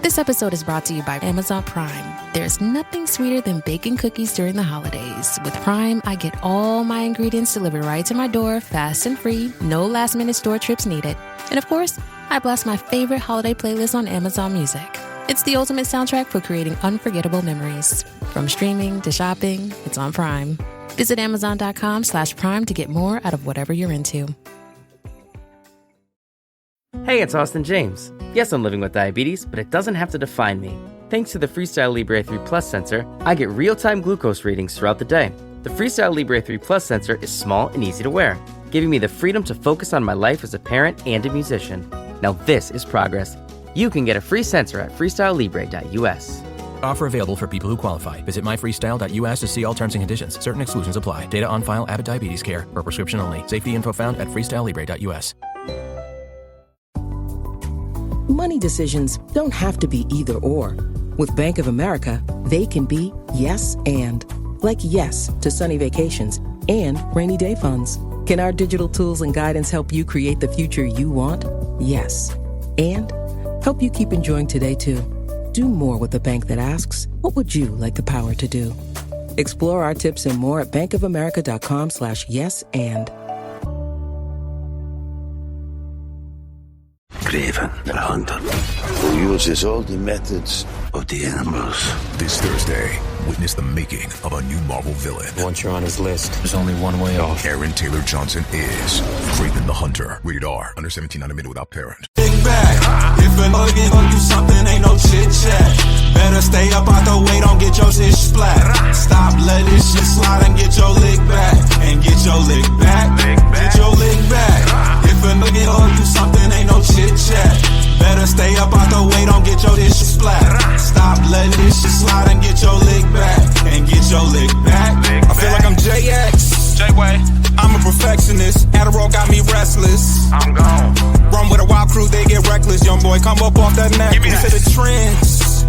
This episode is brought to you by Amazon Prime. There's nothing sweeter than baking cookies during the holidays. With Prime, I get all my ingredients delivered right to my door, fast and free, no last-minute store trips needed. And of course, I blast my favorite holiday playlist on Amazon Music. It's the ultimate soundtrack for creating unforgettable memories. From streaming to shopping, it's on Prime. Visit Amazon.com/Prime to get more out of whatever you're into. Hey, it's Austin James. Yes, I'm living with diabetes, but it doesn't have to define me. Thanks to the Freestyle Libre 3 Plus sensor, I get real-time glucose readings throughout the day. The Freestyle Libre 3 Plus sensor is small and easy to wear, giving me the freedom to focus on my life as a parent and a musician. Now this is progress. You can get a free sensor at freestylelibre.us. Offer available for people who qualify. Visit myfreestyle.us to see all terms and conditions. Certain exclusions apply. Data on file. Abbott Diabetes Care. For prescription only. Safety info found at freestylelibre.us. Money decisions don't have to be either or. With Bank of America, they can be yes and. Like yes to sunny vacations and rainy day funds. Can our digital tools and guidance help you create the future you want? Yes. And help you keep enjoying today too. Do more with a bank that asks, what would you like the power to do? Explore our tips and more at bankofamerica.com/yes and. Craven, the hunter, who uses all the methods of the animals. This Thursday, witness the making of a new Marvel villain. Once you're on his list, there's only one way off. Aaron Taylor Johnson is Craven the Hunter. Rated R. Under 17, not admitted without parent. Big bag. If a nugget gon' do something, ain't no chit chat. Better stay up out the way, don't get your shit splat. Stop, let this shit slide and get your lick back. And get your lick back. Get your lick back. If a nugget gon' do something, ain't no chit chat. Better stay up out the way, don't get your shit splat. Stop, let this shit slide and get your lick back. And get your lick back. I feel like I'm JX. J-Way. I'm a perfectionist. Adderall got me restless. I'm gone. Run with a wild crew, they get reckless. Young boy, come up off that neck. Give me to the trends.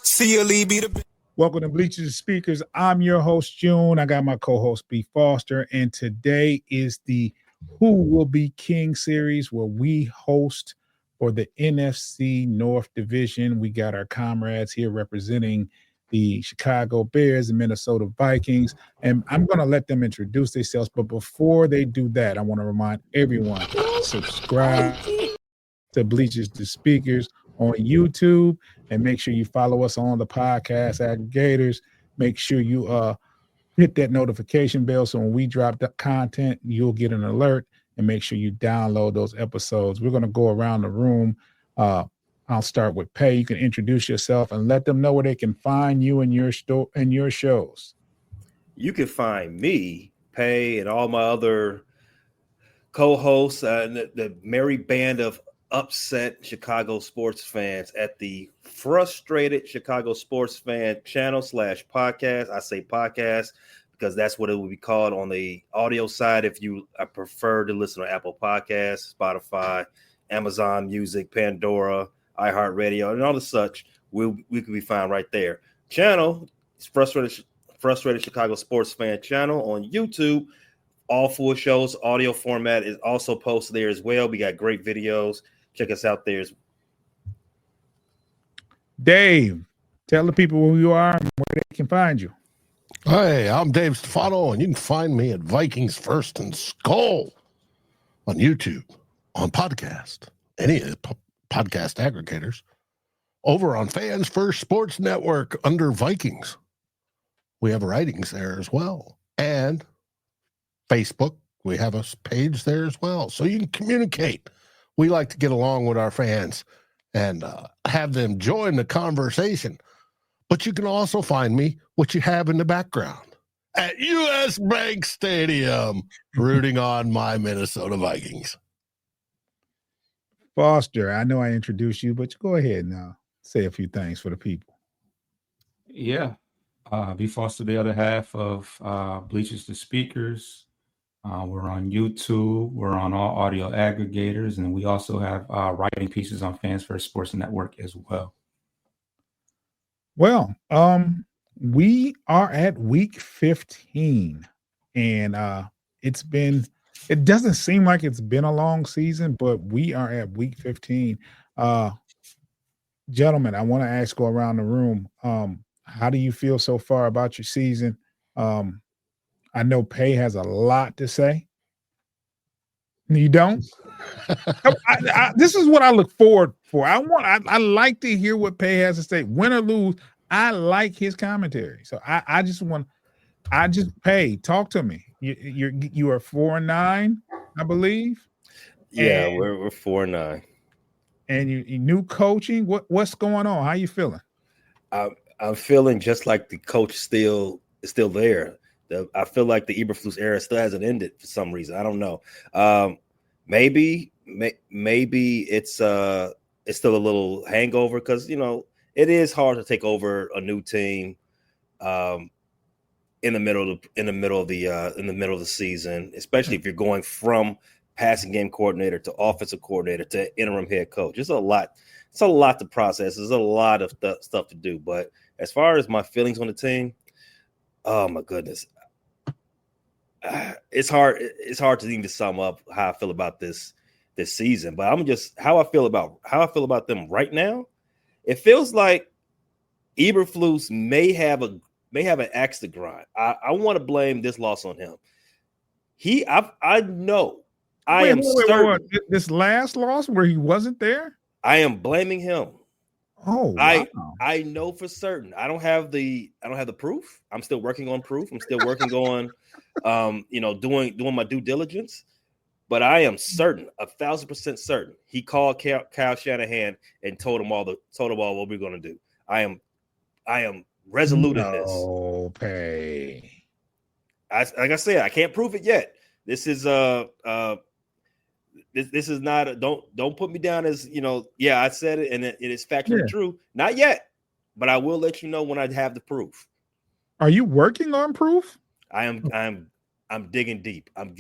See a lead be the. Welcome to Bleachers and Speakers. I'm your host, June. I got my co-host, B. Foster. And today is the Who Will Be King series where we host for the NFC North Division. We got our comrades here representing the Chicago Bears and Minnesota Vikings. And I'm going to let them introduce themselves. But before they do that, I want to remind everyone, subscribe to Bleachers to Speakers on YouTube and make sure you follow us on the podcast aggregators. Make sure you hit that notification bell so when we drop the content, you'll get an alert, and make sure you download those episodes. We're going to go around the room. I'll start with Pay. You can introduce yourself and let them know where they can find you and your and your shows. You can find me, Pay, and all my other co-hosts, the merry band of upset Chicago sports fans at the Frustrated Chicago Sports Fan channel /podcast. I say podcast because that's what it will be called on the audio side. If you prefer to listen to Apple Podcasts, Spotify, Amazon Music, Pandora, iHeartRadio, and all the such, we can be found right there. Channel is Frustrated Chicago Sports Fan channel on YouTube. All full shows, audio format is also posted there as well. We got great videos. Check us out there. Dave, tell the people who you are and where they can find you. Hey, I'm Dave Stefano, and you can find me at Vikings First and Skull on YouTube, on podcast, any podcast aggregators, over on Fans First Sports Network under Vikings. We have writings there as well. And Facebook, we have a page there as well. So you can communicate. We like to get along with our fans and have them join the conversation. But you can also find me, what you have in the background, at U.S. Bank Stadium, rooting on my Minnesota Vikings. Foster, I know I introduced you, but go ahead now. Say a few things for the people. Yeah. B. Foster, the other half of Bleachers to Speakers. We're on YouTube. We're on all audio aggregators. And we also have writing pieces on Fans First Sports Network as well. Well, we are at week 15, and it doesn't seem like it's been a long season, but we are at week 15. Gentlemen, I want to go around the room. How do you feel so far about your season? I know Pay has a lot to say. You don't? This is what I look forward for. I like to hear what Pay has to say. Win or lose, I like his commentary. So I just Pay, talk to me. You are 4-9, I believe. Yeah, and, we're 4-9. And you new coaching. What's going on? How you feeling? I'm feeling just like the coach is still there. I feel like the Eberflus era still hasn't ended for some reason. I don't know. Maybe it's still a little hangover because it is hard to take over a new team in the middle of the season, especially if you're going from passing game coordinator to offensive coordinator to interim head coach. It's a lot to process. There's a lot of stuff to do. But as far as my feelings on the team, oh my goodness, it's hard to even sum up how I feel about this season. But I'm just how I feel about them right now. It feels like Eberflus may have an axe to grind. I want to blame this loss on him. I know. Wait, certain. This last loss where he wasn't there? I am blaming him. Oh, wow. I know for certain. I don't have the proof. I'm still working on proof. I'm still working on doing my due diligence. But I am certain, 1,000% certain. He called Kyle Shanahan and told him all what we're going to do. I am resolute in this. Oh, Pay. Like I said, I can't prove it yet. This is this is not don't put me down as yeah, I said it and it is factually true. Not yet, but I will let you know when I have the proof. Are you working on proof? I'm digging deep. I'm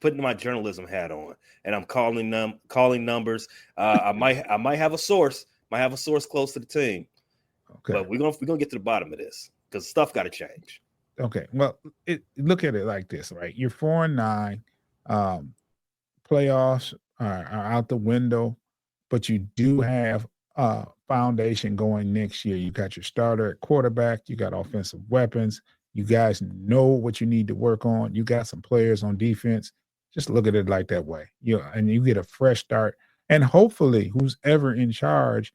putting my journalism hat on and I'm calling numbers. I might have a source. Might have a source close to the team. Okay. But we're gonna get to the bottom of this because stuff got to change. Okay. Well, look at it like this, right? You're 4-9. Playoffs are out the window, but you do have a foundation going next year. You got your starter at quarterback. You got offensive weapons. You guys know what you need to work on. You got some players on defense. Just look at it like that way. And you get a fresh start. And hopefully, who's ever in charge,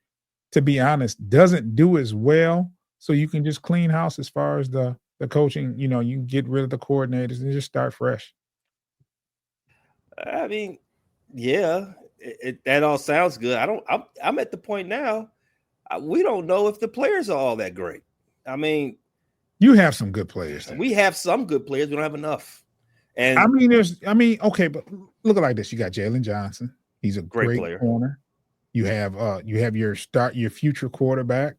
to be honest, doesn't do as well. So you can just clean house as far as the coaching. You can get rid of the coordinators and just start fresh. I mean, yeah, that all sounds good. I'm at the point now. We don't know if the players are all that great. I mean, you have some good players. There. We have some good players. We don't have enough. And okay, but look at it like this. You got Jalen Johnson. He's a great player. Corner. You have your future quarterback,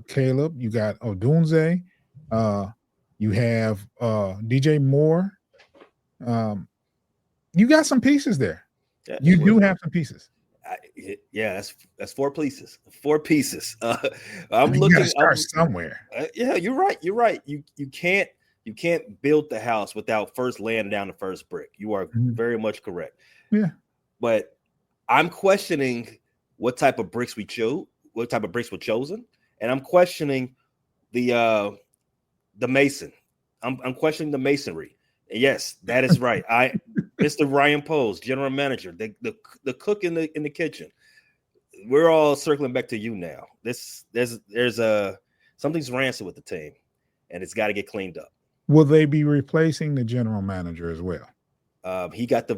Caleb. You got Odunze. You have DJ Moore. You got some pieces there. Yeah, you do have some pieces. That's 4 pieces. 4 pieces. I'm looking. You gotta start somewhere. Yeah, you're right. You're right. You can't build the house without first laying down the first brick. You are very much correct. Yeah. But I'm questioning what type of bricks we chose. What type of bricks were chosen, and I'm questioning the mason. I'm questioning the masonry. Yes, that is right. Mr. Ryan Poles, general manager, the cook in the kitchen. We're all circling back to you now. There's something's rancid with the team, and it's got to get cleaned up. Will they be replacing the general manager as well? He got the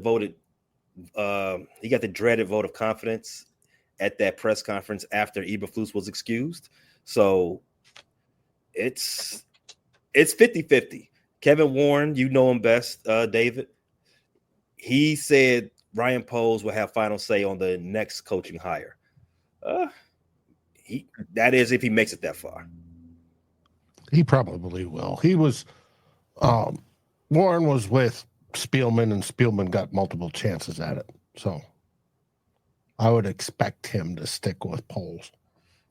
dreaded vote of confidence at that press conference after Eberflus was excused. So it's 50-50. Kevin Warren, you know him best, David. He said Ryan Poles will have final say on the next coaching hire. That is if he makes it that far. He probably will. He was Warren was with Spielman, and Spielman got multiple chances at it. So I would expect him to stick with Poles.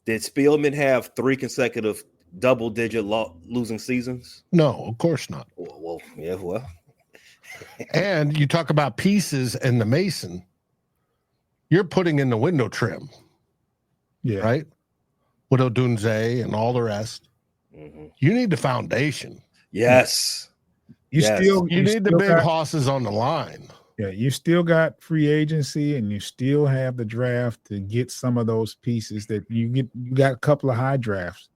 Did Spielman have 3 consecutive double-digit losing seasons? No, of course not. Well, yeah, well. And you talk about pieces and the mason. You're putting in the window trim. Yeah. Right? with Odunze and all the rest. Mm-hmm. You need the foundation. Yes. You need the big horses on the line. Yeah, you still got free agency and you still have the draft to get some of those pieces that you got a couple of high drafts.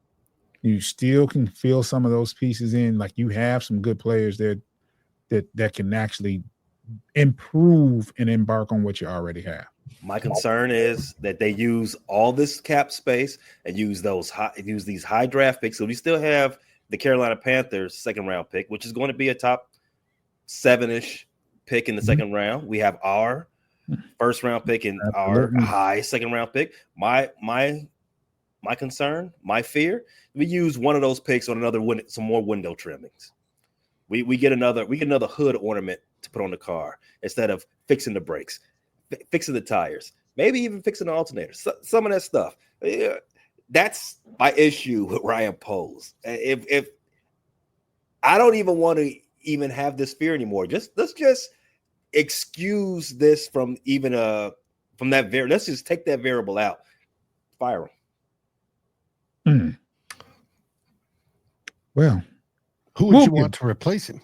You still can fill some of those pieces in. Like you have some good players there that can actually improve and embark on what you already have. My concern is that they use all this cap space and use these high draft picks. So we still have the Carolina Panthers second round pick, which is going to be a top 7-ish pick in the second round. We have our first round pick and our high second round pick. My concern, my fear, we use one of those picks on some more window trimmings. We get another hood ornament to put on the car instead of fixing the brakes, fixing the tires, maybe even fixing the alternators. Some of that stuff. That's my issue with Ryan Poles. If I don't even want to even have this fear anymore, let's just excuse this from that variable. Let's just take that variable out. Fire him. Well, who would you want to replace him?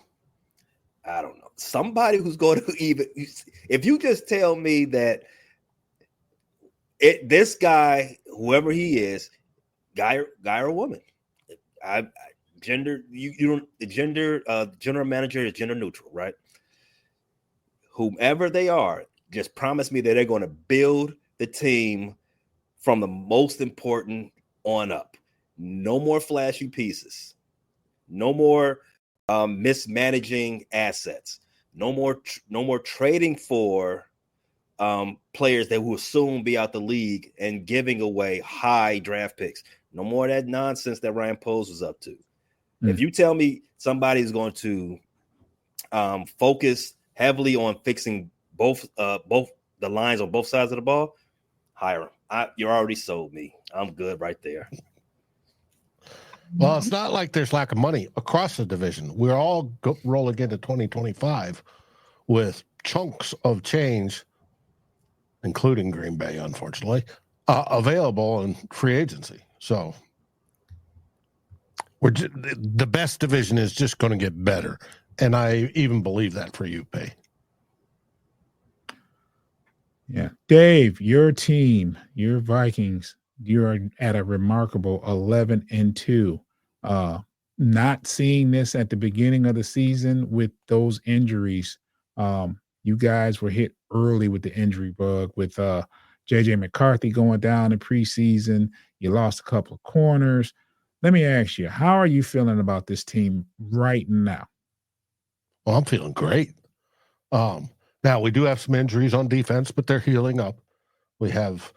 I don't know. Somebody who's going to even. If you just tell me that this guy, whoever he is, guy or woman, gender. You don't. The general manager is gender neutral, right? Whomever they are, just promise me that they're going to build the team from the most important on up. No more flashy pieces. No more mismanaging assets. No more trading for players that will soon be out the league and giving away high draft picks. No more of that nonsense that Ryan Poles was up to. If you tell me somebody's going to focus heavily on fixing both the lines on both sides of the ball, hire him. You're already sold me. I'm good right there. Well, it's not like there's lack of money across the division. We're all rolling into 2025 with chunks of change, including Green Bay, unfortunately, available in free agency. So the best division is just going to get better. And I even believe that for you, Pay. Yeah. Dave, your team, your Vikings, you're at a remarkable 11-2. Not seeing this at the beginning of the season with those injuries. You guys were hit early with the injury bug with JJ McCarthy going down in preseason. You lost a couple of corners. Let me ask you, how are you feeling about this team right now? Well, I'm feeling great. Now, we do have some injuries on defense, but they're healing up. We have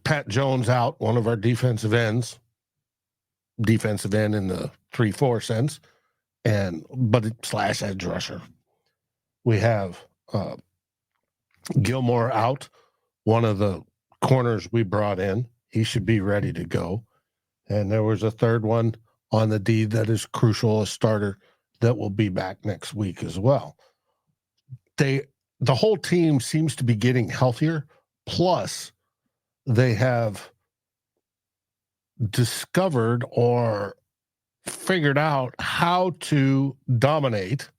Pat Jones out, one of our defensive ends in the 3-4 sense, but / edge rusher. We have Gilmore out, one of the corners we brought in. He should be ready to go. And there was a third one on the D that is crucial, a starter that will be back next week as well. The whole team seems to be getting healthier. Plus, they have discovered or figured out how to dominate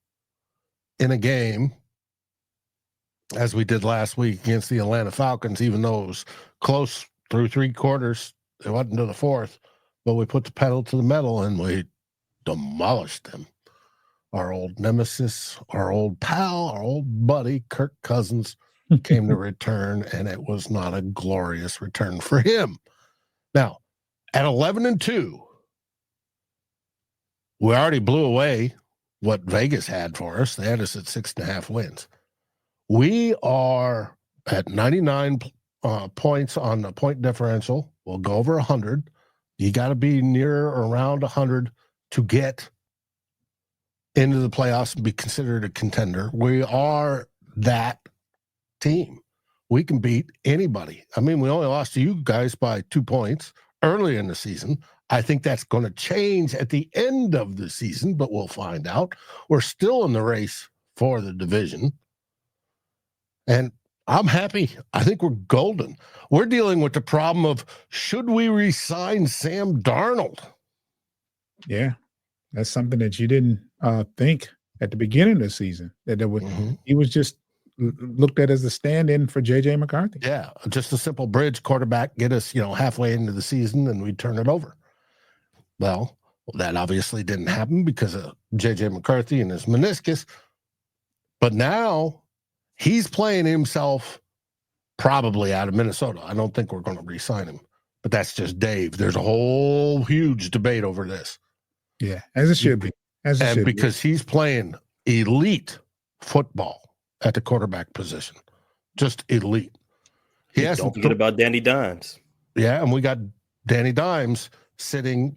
in a game, as we did last week against the Atlanta Falcons, even though it was close through 3 quarters. It wasn't to the 4th, but we put the pedal to the metal and we demolished them. Our old nemesis, our old pal, our old buddy, Kirk Cousins, came to return, and it was not a glorious return for him. Now, at 11-2, we already blew away what Vegas had for us. They had us at 6.5 wins. We are at 99 points on the point differential. We'll go over 100. You got to be near or around 100 to get into the playoffs and be considered a contender. We are that team. We can beat anybody. I mean, we only lost to you guys by 2 points early in the season. I think that's going to change at the end of the season, but we'll find out. We're still in the race for the division. And I'm happy. I think we're golden. We're dealing with the problem of should we re-sign Sam Darnold? Yeah, that's something that you didn't think at the beginning of the season. That there would, he was just looked at as a stand-in for J.J. McCarthy. Yeah, just a simple bridge quarterback, get us, halfway into the season, and we turn it over. Well, that obviously didn't happen because of J.J. McCarthy and his meniscus. But now he's playing himself probably out of Minnesota. I don't think we're going to re-sign him. But that's just Dave. There's a whole huge debate over this. Yeah, as it should be. Because he's playing elite football at the quarterback position. Just elite. Don't forget about Danny Dimes. Yeah, and we got Danny Dimes sitting,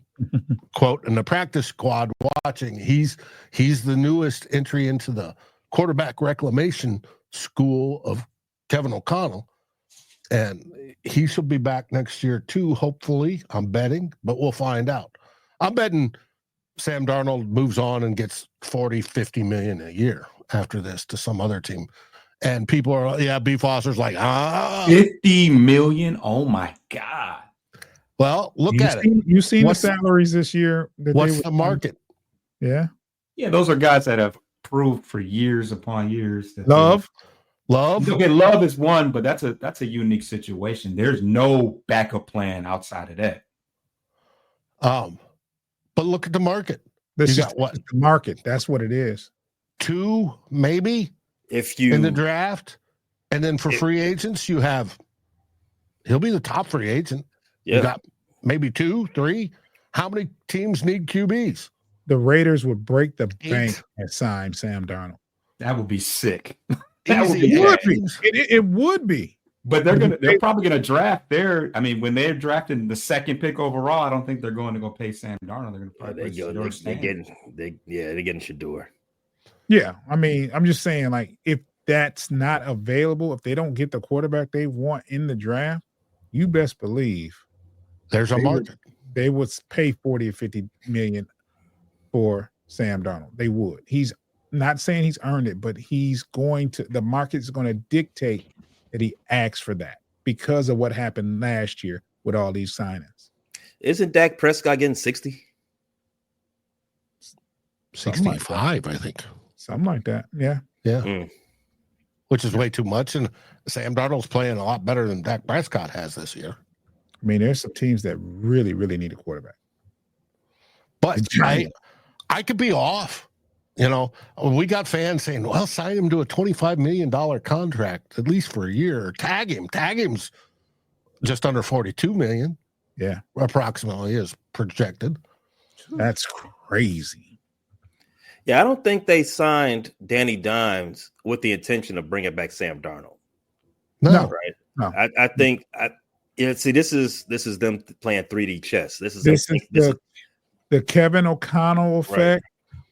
quote, in the practice squad watching. He's the newest entry into the quarterback reclamation school of Kevin O'Connell. And he should be back next year too, hopefully. I'm betting, but we'll find out. I'm betting Sam Darnold moves on and gets 40, 50 million a year after this to some other team. And people are, B. Foster's like, 50 million? Oh my God. Well, look at it. You've seen the salaries this year. What's the market? Yeah. Yeah, those are guys that have proved for years upon years. That Love. Okay, Love is one, but that's a unique situation. There's no backup plan outside of that. But look at the market. This is what the market. That's what it is. 2, maybe, if you in the draft, and then for free agents, he'll be the top free agent. Yeah, you got maybe 2, 3. How many teams need QBs? The Raiders would break the bank and sign Sam Darnold. That would be sick. It would be. But they're probably gonna draft when they're drafting the second pick overall, I don't think they're going to go pay Sam Darnold. They're gonna probably they're getting Shador. Yeah, I'm just saying, like, if that's not available, if they don't get the quarterback they want in the draft, you best believe there's a market. They would pay 40 or 50 million for Sam Darnold. They would. He's not saying he's earned it, but the market's going to dictate that he asks for that because of what happened last year with all these signings. Isn't Dak Prescott getting 60? 65, I think. Something like that. Yeah. Yeah. Which is way too much. And Sam Darnold's playing a lot better than Dak Prescott has this year. There's some teams that really, really need a quarterback. But I could be off. We got fans saying, well, sign him to a $25 million contract, at least for a year. Tag him. Tag him's just under 42 million. Yeah. Approximately is projected. That's crazy. Yeah, I don't think they signed Danny Dimes with the intention of bringing back Sam Darnold. No. Right? No. I think this is them playing 3D chess. This is the Kevin O'Connell effect. Right.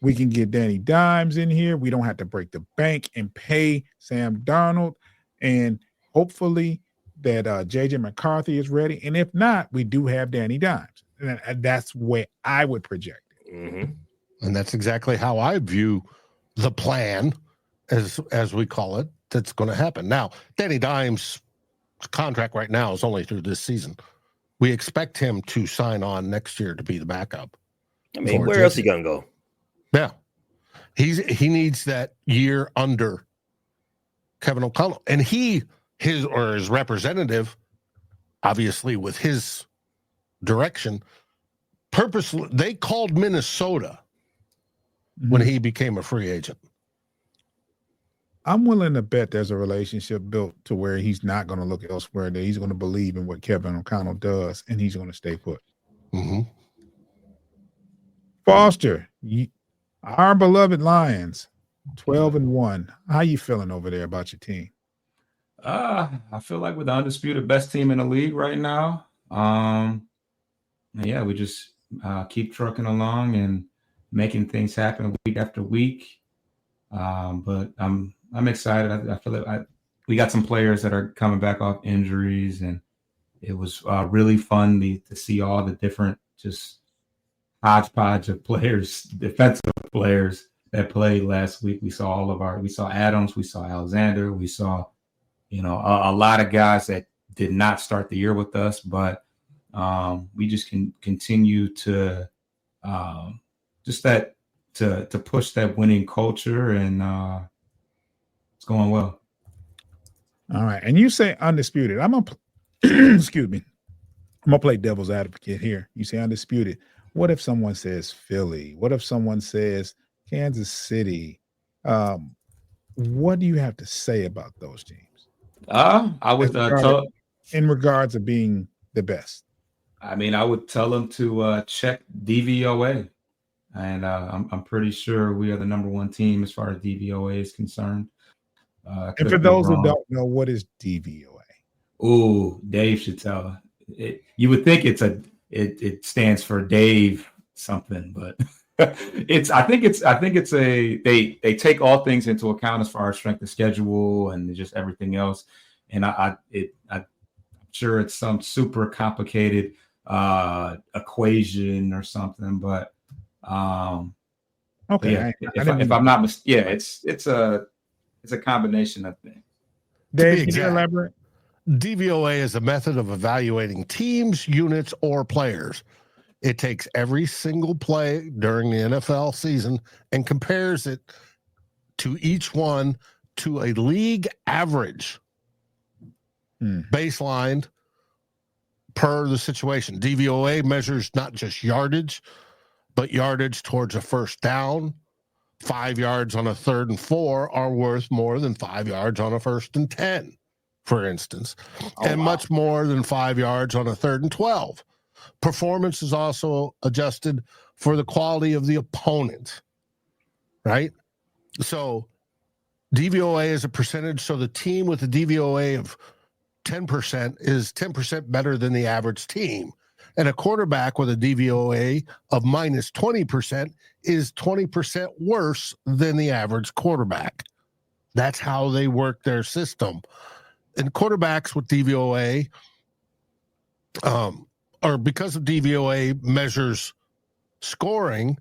We can get Danny Dimes in here. We don't have to break the bank and pay Sam Darnold. And hopefully that J.J. McCarthy is ready. And if not, we do have Danny Dimes. And that's where I would project it. Mm-hmm. And that's exactly how I view the plan, as we call it, that's going to happen. Now, Danny Dimes' contract right now is only through this season. We expect him to sign on next year to be the backup. Where else is he going to go? Yeah. He needs that year under Kevin O'Connell. And his representative, obviously with his direction, purposely, they called Minnesota when he became a free agent. I'm willing to bet there's a relationship built to where he's not going to look elsewhere, that he's going to believe in what Kevin O'Connell does, and he's going to stay put. Mm-hmm. Foster, our beloved Lions, 12-1. How you feeling over there about your team? I feel like we're the undisputed best team in the league right now. We just keep trucking along and making things happen week after week. But I'm excited. I feel like we got some players that are coming back off injuries, and it was really fun to see all the different just hodgepodge of players, defensive players that played last week. We saw Adams, we saw Alexander, we saw, a lot of guys that did not start the year with us, but we just can continue to to push that winning culture, and it's going well. All right. And you say undisputed. I'm going to, excuse me. I'm going to play devil's advocate here. You say undisputed. What if someone says Philly? What if someone says Kansas City? What do you have to say about those teams? I would tell in regards of being the best. I mean, I would tell them to check DVOA, and I'm pretty sure we are the number one team as far as DVOA is concerned. And for those who don't know, what is DVOA? Ooh, Dave should tell. You would think it stands for Dave something, but they take all things into account as far as strength of schedule and just everything else. And I'm sure it's some super complicated equation or something, but okay. Yeah, if I'm not mistaken, it's a combination of things. Dave, can you elaborate? DVOA is a method of evaluating teams, units, or players. It takes every single play during the NFL season and compares it to each one to a league average baseline per the situation. DVOA measures not just yardage, but yardage towards a first down. 5 yards on a 3rd and 4 are worth more than 5 yards on a 1st and 10, for instance, much more than 5 yards on a 3rd and 12. Performance is also adjusted for the quality of the opponent, right? So DVOA is a percentage. So the team with a DVOA of 10% is 10% better than the average team. And a quarterback with a DVOA of minus 20% is 20% worse than the average quarterback. That's how they work their system. And quarterbacks with DVOA, or because of DVOA measures scoring,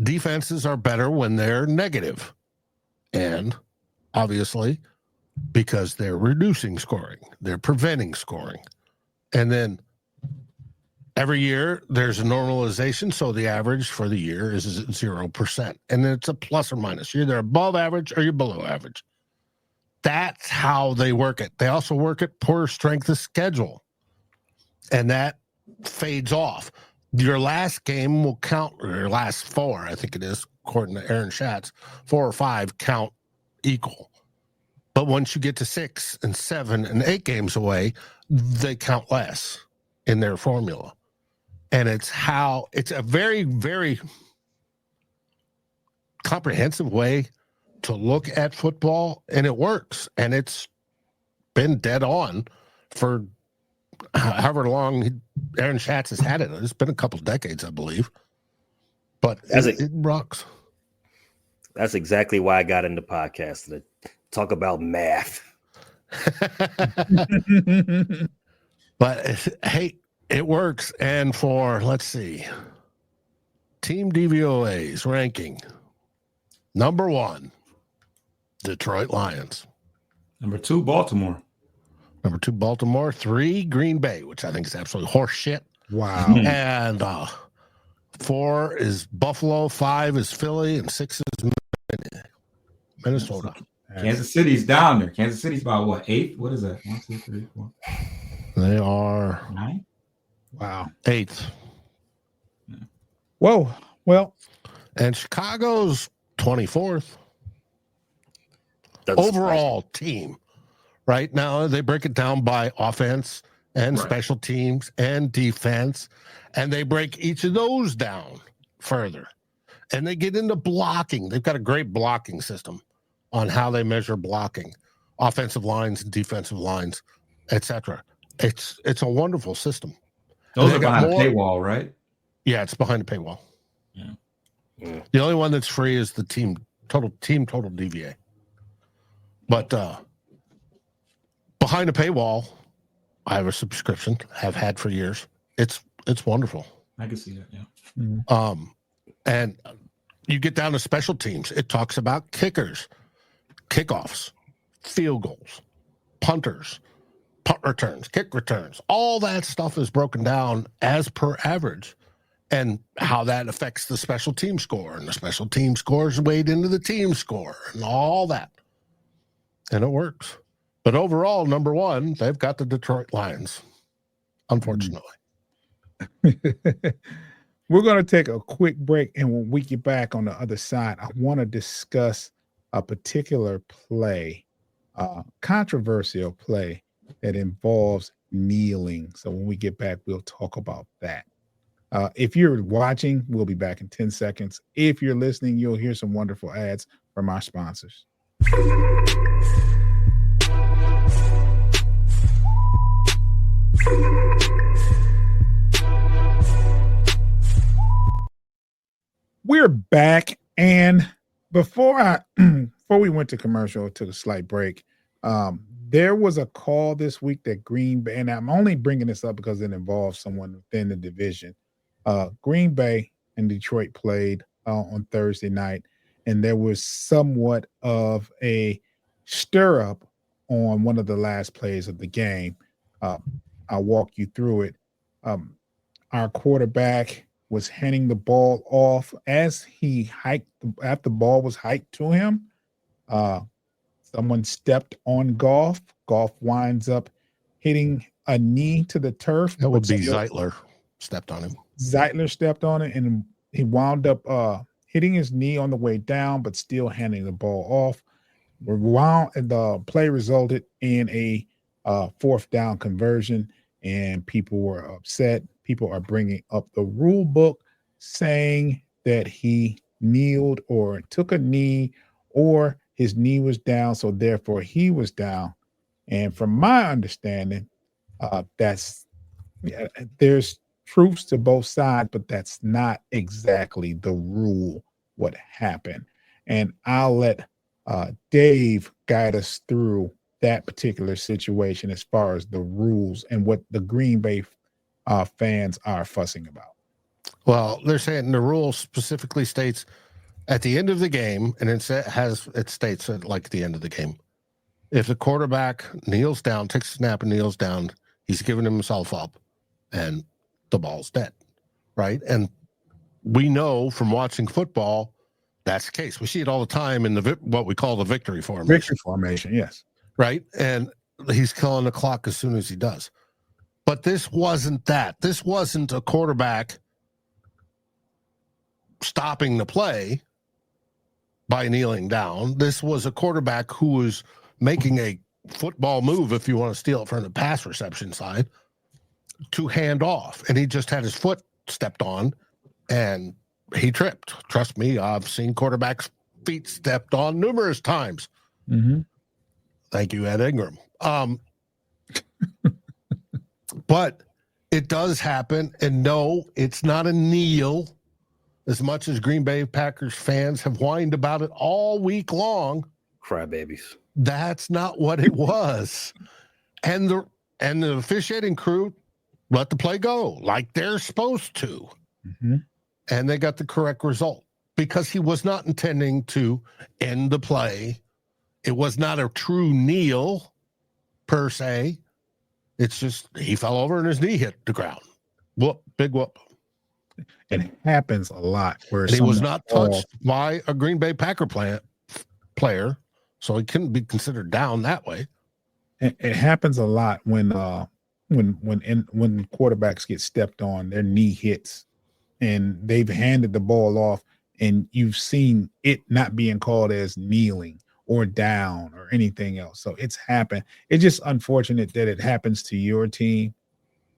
defenses are better when they're negative. And obviously, because they're reducing scoring, they're preventing scoring. And then every year there's a normalization. So the average for the year is 0%. And then it's a plus or minus. You're either above average or you're below average. That's how they work it. They also work it per strength of schedule. And that fades off. Your last game will count, or your last 4, I think it is, according to Aaron Schatz, 4 or 5 count equal. But once you get to 6 and 7 and 8 games away, they count less in their formula. And it's a very, very comprehensive way to look at football, and it works. And it's been dead on for however long Aaron Schatz has had it. It's been a couple of decades, I believe. But it rocks. That's exactly why I got into podcasting, to talk about math. But hey, it works. And for, let's see, Team DVOA's ranking, number 1, Detroit Lions. Number 2, Baltimore. Number 2, Baltimore. 3, Green Bay, which I think is absolutely horse shit. Wow. And 4 is Buffalo, 5 is Philly, and 6 is Minnesota. Kansas City's down there. Kansas City's about what, 8th? What is that? 1, 2, 3, 4. They are 9. Wow. 8th. Yeah. Whoa. Well, and Chicago's 24th. Overall team. Right now, they break it down by offense and special teams and defense, and they break each of those down further. And they get into blocking. They've got a great blocking system on how they measure blocking, offensive lines and defensive lines, etc. It's a wonderful system. Those are behind a paywall, right? Yeah, it's behind a paywall. Yeah. The only one that's free is the team total DVA. But behind a paywall, I have a subscription, have had for years. It's wonderful. I can see that, yeah. Mm-hmm. And you get down to special teams. It talks about kickers, kickoffs, field goals, punters, punt returns, kick returns, all that stuff is broken down as per average, and how that affects the special team score, and the special team score is weighed into the team score and all that. And it works. But overall, number one, they've got the Detroit Lions, unfortunately. We're going to take a quick break, and when we get back on the other side, I want to discuss a particular play, controversial play that involves kneeling. So when we get back, we'll talk about that. If you're watching, we'll be back in 10 seconds. If you're listening, you'll hear some wonderful ads from our sponsors. We're back, and before we went to commercial, took a slight break. There was a call this week that Green Bay, and I'm only bringing this up because it involves someone within the division. Green Bay and Detroit played on Thursday night, and there was somewhat of a stir up on one of the last plays of the game. I'll walk you through it. Our quarterback was handing the ball off as he hiked, after the ball was hiked to him. Someone stepped on Goff. Goff winds up hitting a knee to the turf. That would be Zeitler stepped on him. Zeitler stepped on it, and he wound up hitting his knee on the way down, but still handing the ball off. The play resulted in a fourth down conversion, and people were upset. People are bringing up the rule book saying that he kneeled or took a knee, or his knee was down, so therefore he was down. And from my understanding, there's truths to both sides, but that's not exactly the rule, what happened. And I'll let Dave guide us through that particular situation as far as the rules and what the Green Bay fans are fussing about. Well, they're saying the rule specifically states at the end of the game, and it states like at the end of the game, if the quarterback kneels down, takes a snap and kneels down, he's giving himself up, and the ball's dead, right? And we know from watching football that's the case. We see it all the time in what we call the victory formation. Victory formation, yes. Right? And he's killing the clock as soon as he does. But this wasn't that. This wasn't a quarterback stopping the play by kneeling down. This was a quarterback who was making a football move, if you want to steal it from the pass reception side, to hand off. And he just had his foot stepped on, and he tripped. Trust me, I've seen quarterbacks' feet stepped on numerous times. Mm-hmm. Thank you, Ed Ingram. But it does happen, and no, it's not a kneel. As much as Green Bay Packers fans have whined about it all week long, crybabies. That's not what it was. And the officiating crew let the play go like they're supposed to. Mm-hmm. And they got the correct result because he was not intending to end the play. It was not a true kneel per se. It's just he fell over and his knee hit the ground. Whoop, big whoop. It happens a lot. Where he was not touched by a Green Bay Packer player, so he couldn't be considered down that way. It happens a lot when quarterbacks get stepped on, their knee hits, and they've handed the ball off, and you've seen it not being called as kneeling or down or anything else. So it's happened. It's just unfortunate that it happens to your team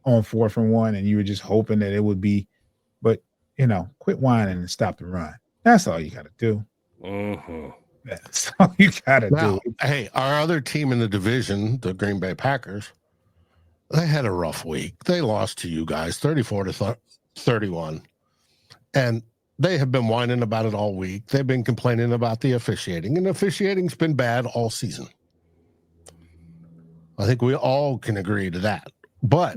on 4th and 1, and you were just hoping that it would be. But quit whining and stop the run. That's all you got to do. Mm-hmm. That's all you got to do. Hey, our other team in the division, the Green Bay Packers, they had a rough week. They lost to you guys 34-31. And they have been whining about it all week. They've been complaining about the officiating, and the officiating's been bad all season. I think we all can agree to that. But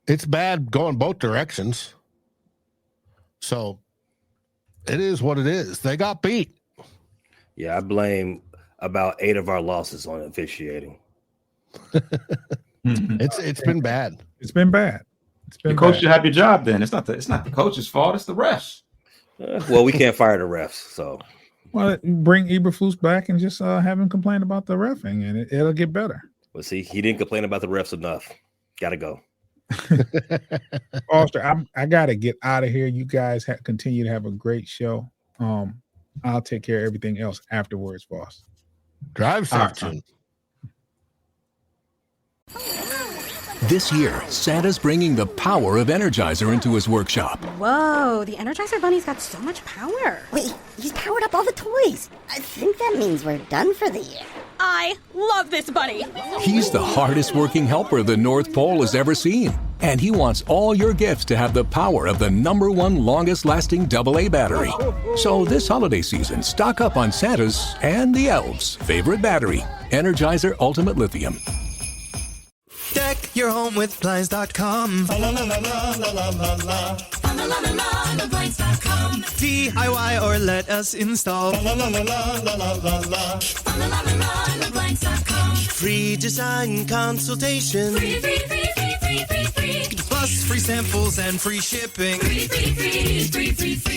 it's bad going both directions. So it is what it is. They got beat. Yeah, I blame about 8 of our losses on officiating. It's been bad. It's been bad. The coach should have your job then. It's not the coach's fault. It's the refs. Well, we can't fire the refs, so. Well, bring Eberflus back and just have him complain about the reffing, and it'll get better. Well, see, he didn't complain about the refs enough. Gotta go. Foster, I gotta get out of here. You guys continue to have a great show. I'll take care of everything else afterwards, boss. Drive safe, June. This year, Santa's bringing the power of Energizer into his workshop. Whoa, the Energizer Bunny's got so much power. Wait, he's powered up all the toys. I think that means we're done for the year. I love this bunny. He's the hardest working helper the North Pole has ever seen. And he wants all your gifts to have the power of the #1 longest lasting AA battery. So this holiday season, stock up on Santa's and the elves' favorite battery, Energizer Ultimate Lithium. Deck your home with Blinds.com. DIY or let us install. Free design consultation. Plus free samples and free shipping.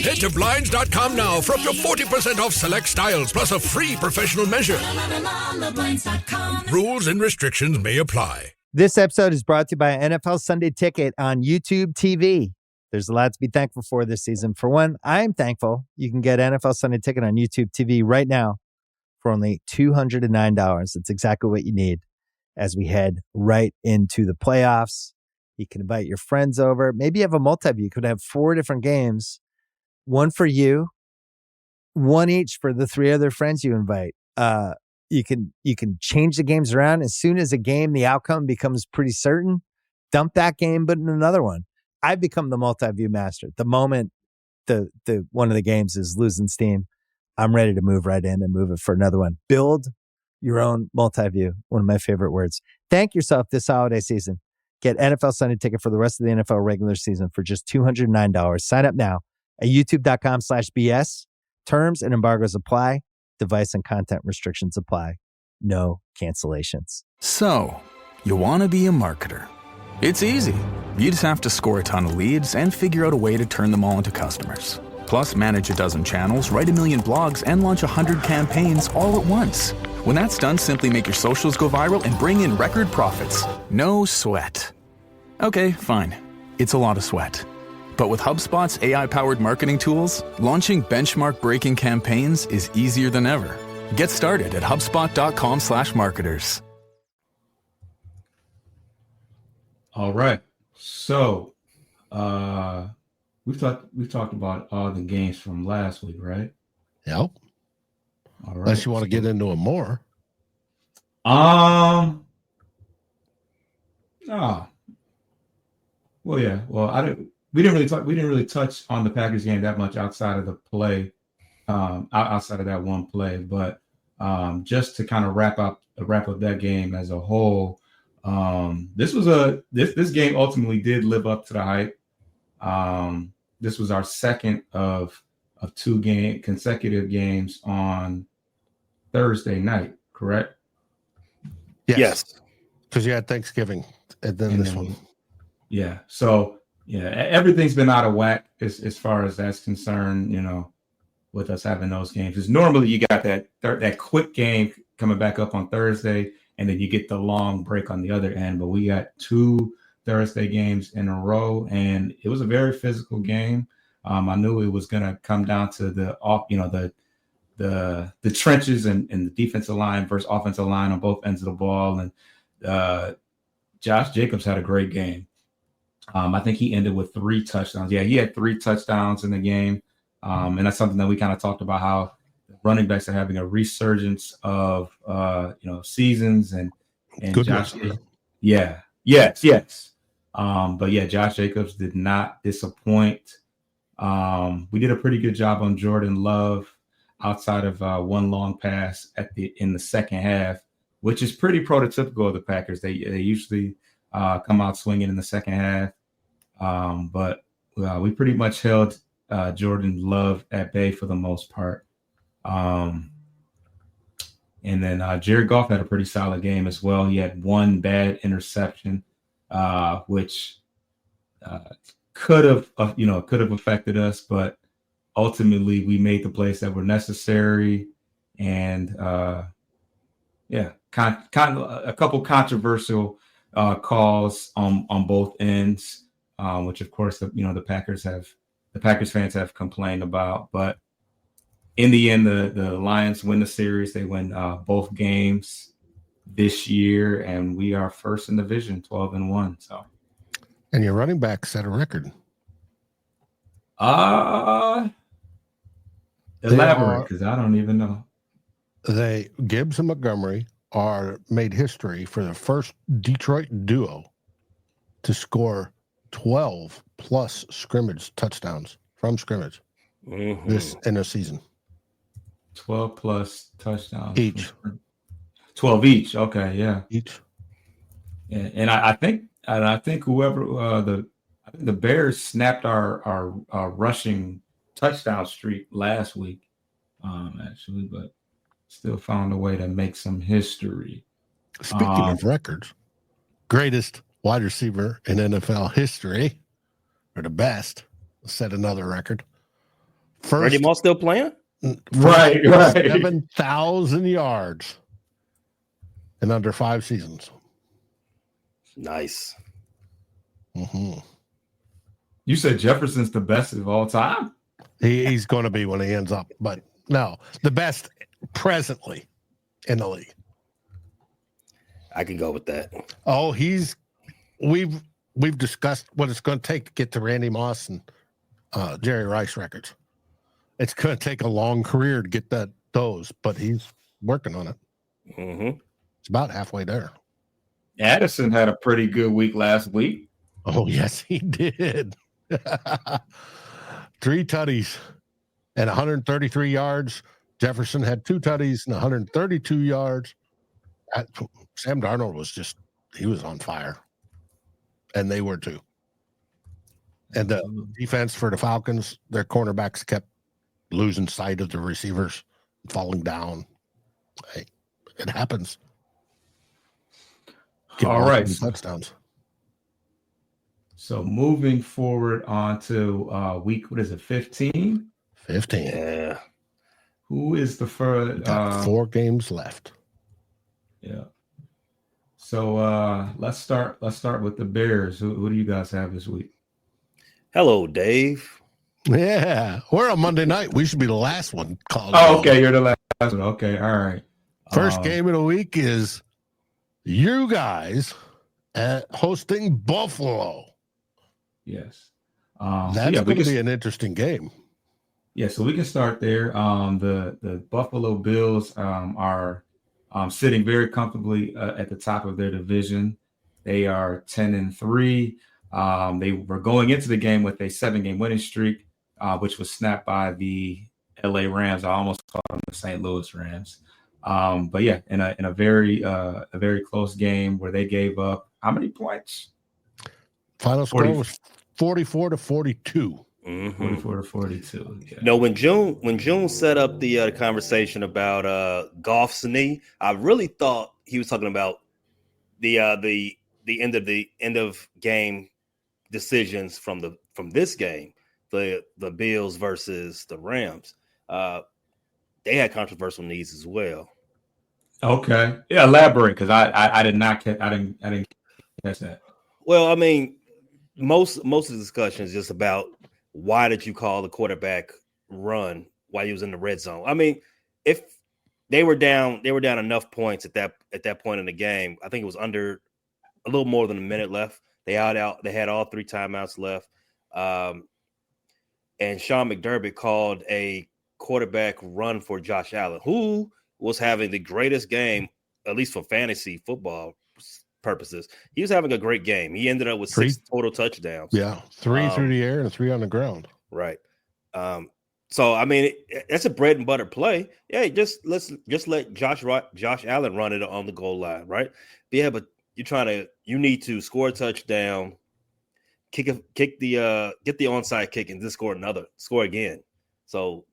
Head to Blinds.com now for up to 40% off select styles plus a free professional measure. Rules and restrictions may apply. This episode is brought to you by NFL Sunday Ticket on YouTube TV. There's a lot to be thankful for this season. For one, I'm thankful you can get NFL Sunday Ticket on YouTube TV right now for only $209. It's exactly what you need as we head right into the playoffs. You can invite your friends over. Maybe you have a multi-view. You could have 4 different games, one for you, one each for the 3 other friends you invite. You can change the games around as soon as the outcome becomes pretty certain. Dump that game, put in another one. I've become the multi-view master. The moment the one of the games is losing steam, I'm ready to move right in and move it for another one. Build your own multi-view. One of my favorite words. Thank yourself this holiday season. Get NFL Sunday Ticket for the rest of the NFL regular season for just $209. Sign up now at youtube.com/BS. Terms and embargoes apply. Device and content restrictions apply. No cancellations. So, you want to be a marketer. It's easy. You just have to score a ton of leads and figure out a way to turn them all into customers. Plus, manage a dozen channels, write 1 million blogs, and launch 100 campaigns all at once. When that's done, simply make your socials go viral and bring in record profits. No sweat. Okay, fine. It's a lot of sweat. But with HubSpot's AI-powered marketing tools, launching benchmark-breaking campaigns is easier than ever. Get started at HubSpot.com/marketers. All right. So we've talked about all the games from last week, right? Yep. All right. Unless you want to get into them more. Well, yeah. Well, we didn't really touch on the Packers game that much outside of the play, outside of that one play. But just to kind of wrap up that game as a whole, this game ultimately did live up to the hype. This was our second of 2 consecutive games on Thursday night, correct? Yes. Because you had Thanksgiving and then this one. Yeah. So yeah, everything's been out of whack as far as that's concerned, with us having those games. Because normally you got that quick game coming back up on Thursday, and then you get the long break on the other end. But we got 2 Thursday games in a row, and it was a very physical game. I knew it was going to come down to the trenches and the defensive line versus offensive line on both ends of the ball. And Josh Jacobs had a great game. I think he ended with 3 touchdowns. Yeah, he had 3 touchdowns in the game. And that's something that we kind of talked about, how running backs are having a resurgence of, seasons and Josh. Yeah. Yes. But yeah, Josh Jacobs did not disappoint. We did a pretty good job on Jordan Love outside of one long pass in the second half, which is pretty prototypical of the Packers. They usually come out swinging in the second half. But we pretty much held Jordan Love at bay for the most part. And And then Jared Goff had a pretty solid game as well. He had one bad interception, which could have affected us, but ultimately we made the plays that were necessary. And kind of a couple controversial calls on both ends, which of course the Packers fans have complained about. But in the end, the Lions win the series. They win both games this year, and we are first in the division, 12-1. So, and your running back set a record. Elaborate, because I don't even know. Gibbs and Montgomery made history for the first Detroit duo to score 12 plus scrimmage touchdowns from scrimmage this in a season. 12 plus touchdowns each. 12 each. Okay, yeah, each. Yeah, and I think whoever the Bears snapped our rushing touchdown streak last week, actually, but still found a way to make some history. Speaking of records, greatest wide receiver in NFL history, or the best, set another record. Randy Moss still playing? Right. 7,000 yards in under 5 seasons. Nice. Mm-hmm. You said Jefferson's the best of all time? He's going to be when he ends up, but no, the best presently in the league. I can go with that. Oh, we've discussed what it's going to take to get to Randy Moss and Jerry Rice records. It's going to take a long career to get those, but he's working on it. Mm-hmm. It's about halfway there. Addison had a pretty good week last week. Oh, yes, he did. 3 tutties and 133 yards. Jefferson had 2 tutties and 132 yards. Sam Darnold he was on fire. And they were too. And the defense for the Falcons, their cornerbacks kept losing sight of the receivers, falling down. Hey, it happens. All right. Touchdowns. So moving forward on to week, 15? 15. Yeah. Who is the first? 4 games left. Yeah. So let's start with the Bears. Who do you guys have this week? Hello, Dave. Yeah, we're on Monday night. We should be the last one called. Oh, okay, you're the last one. Okay, all right. First game of the week is you guys hosting Buffalo. Yes. That's going to be an interesting game. Yeah, so we can start there. The Buffalo Bills are sitting very comfortably at the top of their division. They are 10-3. They were going into the game with a 7-game winning streak, which was snapped by the LA Rams. I almost called them the St. Louis Rams. But yeah, in a very close game where they gave up how many points? Final score was 44-42. Mm-hmm. 44-42. Yeah. No, when June set up the conversation about Goff's knee, I really thought he was talking about the end of game decisions from this game, the Bills versus the Rams. They had controversial knees as well. Okay, yeah, elaborate, because I didn't catch that. Well, I mean, most of the discussion is just about why did you call the quarterback run while he was in the red zone? I mean, if they were down enough points at that point in the game. I think it was under a little more than a minute left. They had all 3 timeouts left. And Sean McDermott called a quarterback run for Josh Allen, who was having the greatest game, at least for fantasy football purposes. He was having a great game. He ended up with 6 total touchdowns. Yeah, 3 through the air and 3 on the ground. Right. So I mean, that's a bread and butter play. Yeah, just let Josh Allen run it on the goal line, right? But yeah, but you need to score a touchdown, get the onside kick, and then score again. So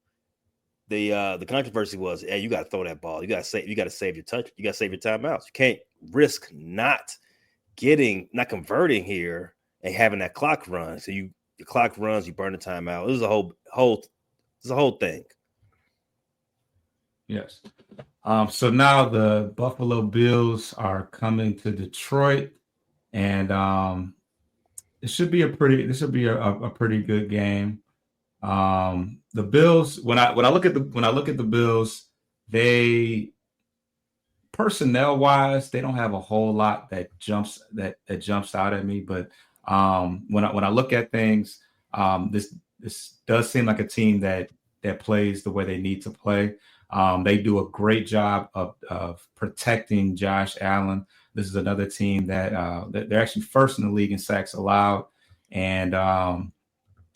the controversy was, hey, you got to throw that ball. You got to save your touch. You got to save your timeouts. You can't risk not converting here and having that clock run. So the clock runs, you burn the timeout. It was a whole thing. Yes. So now the Buffalo Bills are coming to Detroit, and this should be a pretty good game. The Bills, when I look at the Bills, they personnel wise, they don't have a whole lot that jumps out at me. But when I look at things, this does seem like a team that plays the way they need to play. They do a great job of protecting Josh Allen. This is another team that they're actually first in the league in sacks allowed, and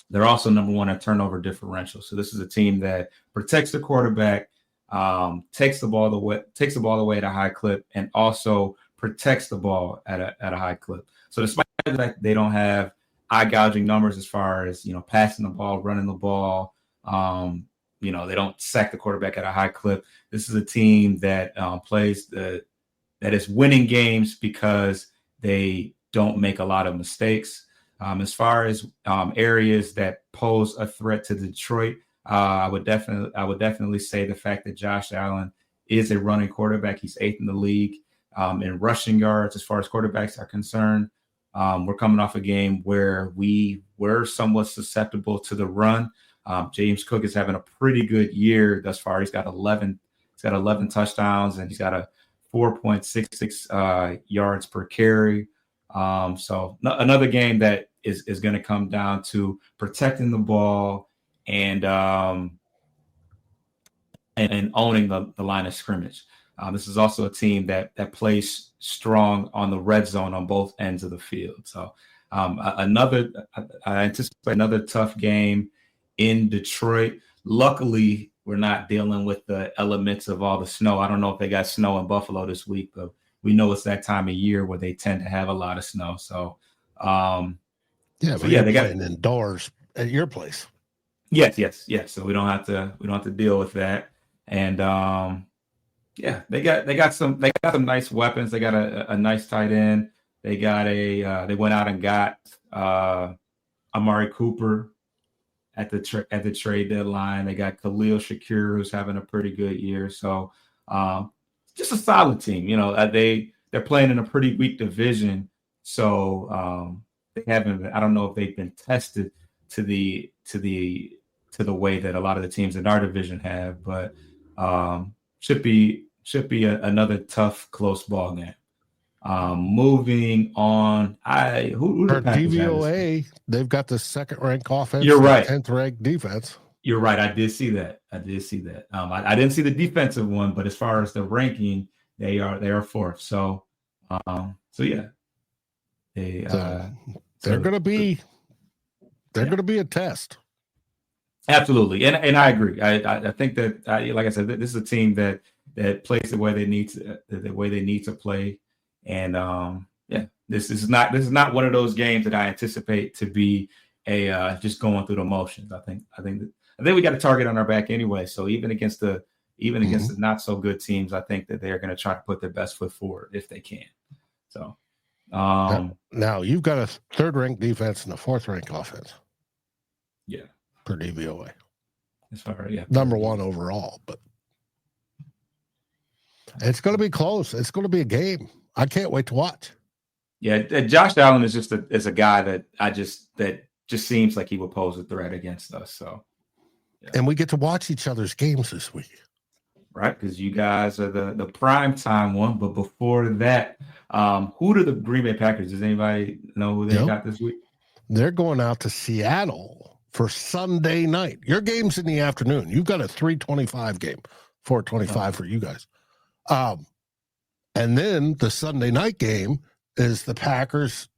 they're also number one at turnover differential. So this is a team that protects the quarterback, takes the ball away at a high clip, and also protects the ball at a high clip. So despite that, they don't have eye-gouging numbers as far as passing the ball, running the ball. They don't sack the quarterback at a high clip. This is a team that that is winning games because they don't make a lot of mistakes. As far as areas that pose a threat to Detroit, I would definitely say the fact that Josh Allen is a running quarterback. He's 8th in the league in rushing yards as far as quarterbacks are concerned. We're coming off a game where we were somewhat susceptible to the run. James Cook is having a pretty good year thus far. He's got 11 touchdowns, and he's got a 4.66 yards per carry. So another game that is going to come down to protecting the ball and owning the line of scrimmage. This is also a team that plays strong on the red zone on both ends of the field. So I anticipate another tough game in Detroit. Luckily, we're not dealing with the elements of all the snow. I don't know if they got snow in Buffalo this week, but we know it's that time of year where they tend to have a lot of snow. So, they got indoors at your place. Yes. So we don't have to deal with that. And they got some nice weapons. They got a nice tight end. They went out and got Amari Cooper at the trade deadline. They got Khalil Shakir, who's having a pretty good year. So just a solid team. They're playing in a pretty weak division. So they haven't. I don't know if they've been tested to the way that a lot of the teams in our division have, but should be another tough, close ball game. Moving on, who for DVOA, they've got the second-ranked offense. You're right. 10th-ranked defense. You're right. I did see that. I didn't see the defensive one, but as far as the ranking, they are fourth. So, yeah, they're going to be a test. Absolutely, and I agree. I think that, like I said, this is a team that plays the way they need to play, and this is not one of those games that I anticipate to be a just going through the motions. I think we got a target on our back anyway. So even against the not so good teams, I think that they're going to try to put their best foot forward if they can. So now you've got a third-ranked defense and a fourth-ranked offense. Yeah. Per DVOA. As far number one overall, but it's going to be close. It's going to be a game. I can't wait to watch. Yeah, Josh Allen is just a guy that just seems like he will pose a threat against us. So, yeah. And we get to watch each other's games this week, right? Because you guys are the prime time one. But before that, who do the Green Bay Packers? Does anybody know who they got this week? They're going out to Seattle for Sunday night. Your game's in the afternoon. You've got a 3:25 game, 4:25 for you guys. And then the Sunday night game is the Packers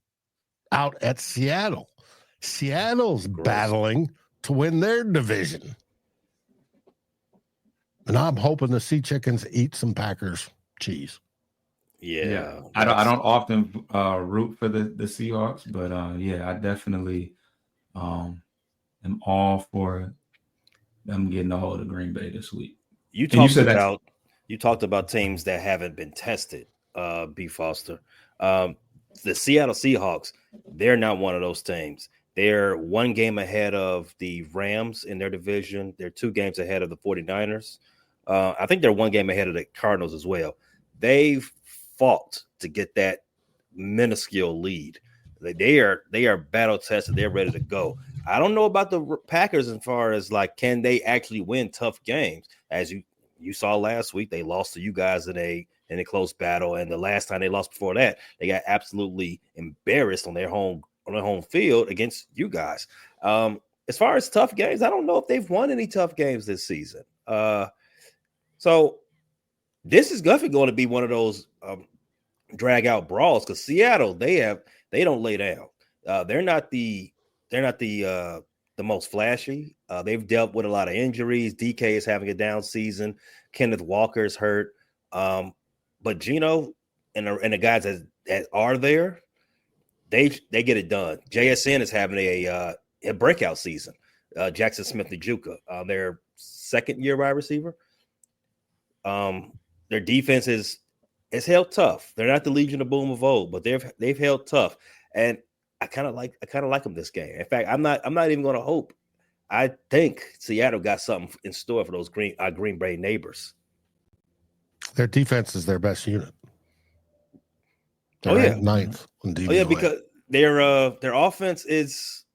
out at Seattle. Seattle's battling to win their division. And I'm hoping the Sea Chickens eat some Packers cheese. Yeah. I don't often root for the Seahawks, but I definitely am all for them getting a hold of Green Bay this week. You talked about teams that haven't been tested, B. Foster. The Seattle Seahawks, they're not one of those teams. They're one game ahead of the Rams in their division. They're 2 games ahead of the 49ers. I think they're 1 game ahead of the Cardinals as well. They've fought to get that minuscule lead. They are battle tested. They're ready to go. I don't know about the Packers as far as like, can they actually win tough games? As you saw last week, they lost to you guys in a close battle, and the last time they lost before that, they got absolutely embarrassed on their home field against you guys. As far as tough games, I don't know if they've won any tough games this season. So this is definitely going to be one of those drag out brawls, because Seattle, they don't lay down. They're not the most flashy. They've dealt with a lot of injuries. DK is having a down season. Kenneth Walker's hurt. But Geno and the guys that are there, they get it done. JSN is having a breakout season. Jackson Smith-Njigba, their second-year wide receiver. Their defense is held tough. They're not the Legion of Boom of old, but they've held tough. And I kind of like them this game. In fact, I'm not even going to hope. I think Seattle got something in store for those Green Bay neighbors. Their defense is their best unit. They're ranked 9th on DVOA. Oh yeah, because their offense is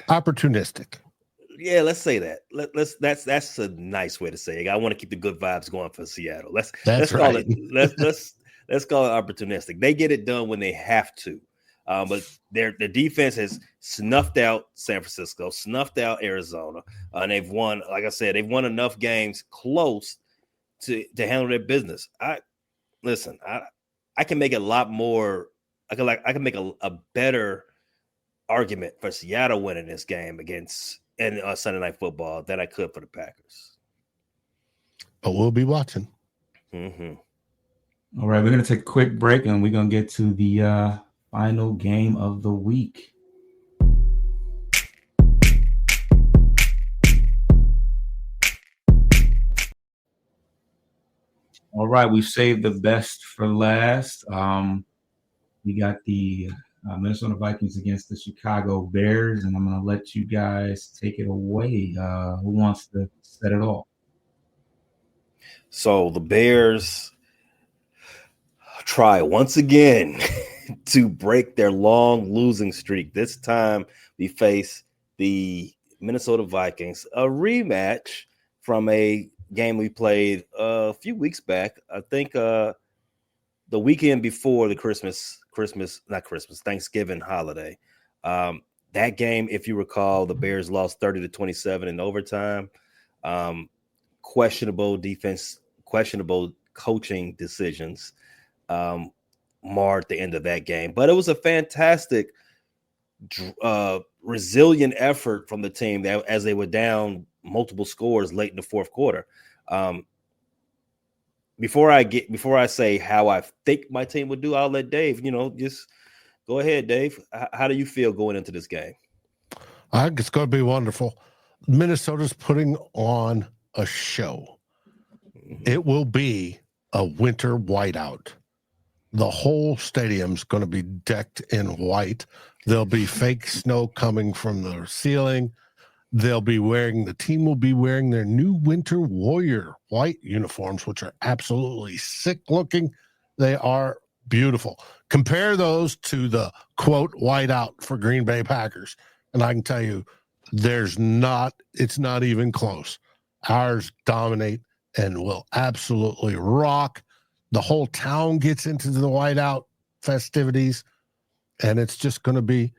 opportunistic. Yeah, let's say that. That's a nice way to say it. I want to keep the good vibes going for Seattle. Let's call it opportunistic. They get it done when they have to. But their defense has snuffed out San Francisco, snuffed out Arizona, and they've won. Like I said, they've won enough games close to handle their business. I can make a lot more. I can make a better argument for Seattle winning this game against Sunday Night Football than I could for the Packers. But we'll be watching. Mm-hmm. All right, we're going to take a quick break, and we're going to get to the final game of the week. All right, we've saved the best for last. We got the Minnesota Vikings against the Chicago Bears, and I'm going to let you guys take it away. Who wants to set it off? So the Bears try once again to break their long losing streak. This time we face the Minnesota Vikings, a rematch from a game we played a few weeks back. I think the weekend before the Thanksgiving holiday. That game, if you recall, the Bears lost 30-27 in overtime. Questionable defense, questionable coaching decisions marred the end of that game. But it was a fantastic, resilient effort from the team that, as they were down multiple scores late in the fourth quarter. Before I say how I think my team would do, I'll let Dave, just go ahead, Dave. How do you feel going into this game? I think it's going to be wonderful. Minnesota's putting on a show. It will be a winter whiteout. The whole stadium's going to be decked in white. There'll be fake snow coming from the ceiling. The team will be wearing their new Winter Warrior white uniforms, which are absolutely sick looking. They are beautiful. Compare those to the quote whiteout for Green Bay Packers. And I can tell you, it's not even close. Ours dominate and will absolutely rock. The whole town gets into the whiteout festivities, and it's just going to be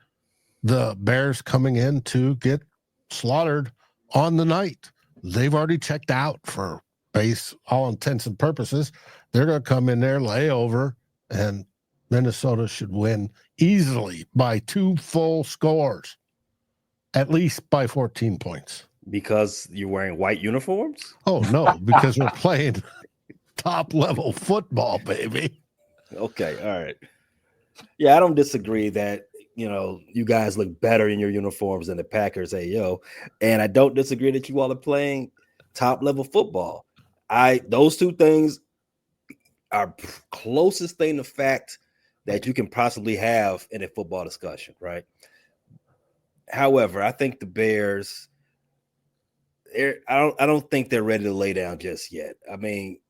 the Bears coming in to get slaughtered on the night. They've already checked out for all intents and purposes. They're going to come in there, lay over, and Minnesota should win easily by 2 full scores, at least by 14 points. Because you're wearing white uniforms? Oh, no, because we're playing top-level football, baby. Okay, all right. Yeah, I don't disagree that you guys look better in your uniforms than the Packers. Hey, yo. And I don't disagree that you all are playing top level football. Those two things are closest thing to fact that you can possibly have in a football discussion, right? However, I think the Bears, I don't think they're ready to lay down just yet. I mean,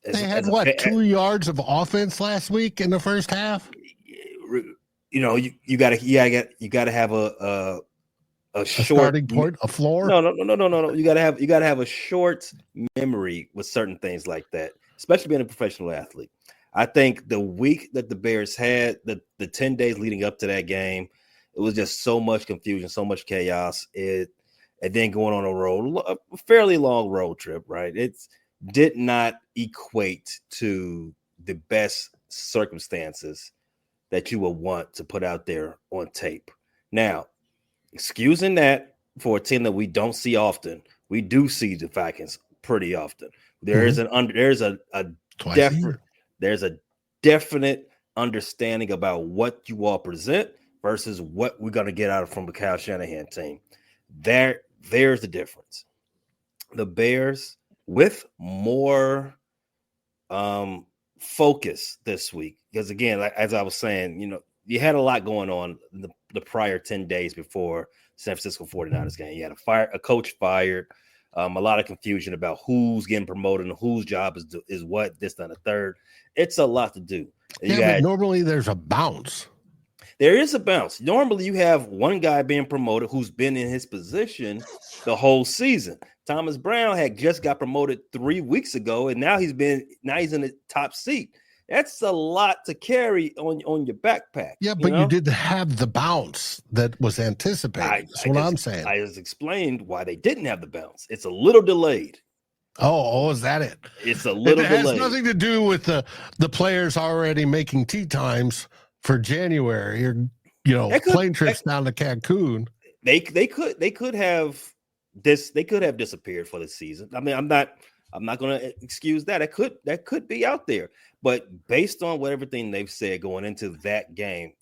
they had 2 yards of offense last week in the first half. You gotta have a short starting point, a floor. No. You gotta have a short memory with certain things like that, especially being a professional athlete. I think the week that the Bears had, the 10 days leading up to that game, it was just so much confusion, so much chaos. And then going on a fairly long road trip, right? It did not equate to the best circumstances that you would want to put out there on tape. Now, excusing that for a team that we don't see often, we do see the Vikings pretty often. There's a definite understanding about what you all present versus what we're going to get out from the Kyle Shanahan team. There's the difference. The Bears with more focus this week, because again, as I was saying, you had a lot going on the prior 10 days before San Francisco 49ers game. You had a coach fired, a lot of confusion about who's getting promoted and whose job is what, this, and the third. It's a lot to do. But normally there's a bounce. There is a bounce. Normally you have one guy being promoted who's been in his position the whole season. Thomas Brown had just got promoted 3 weeks ago, and now he's in the top seat. That's a lot to carry on your backpack. Yeah, but you did have the bounce that was anticipated. That's what I'm saying. I just explained why they didn't have the bounce. It's a little delayed. Oh, is that it? It's a little delayed. It has nothing to do with the players already making tee times for January or plane trips down to Cancun. They could have disappeared for the season. I mean, I'm not going to excuse that. That could be out there. But based on everything they've said going into that game,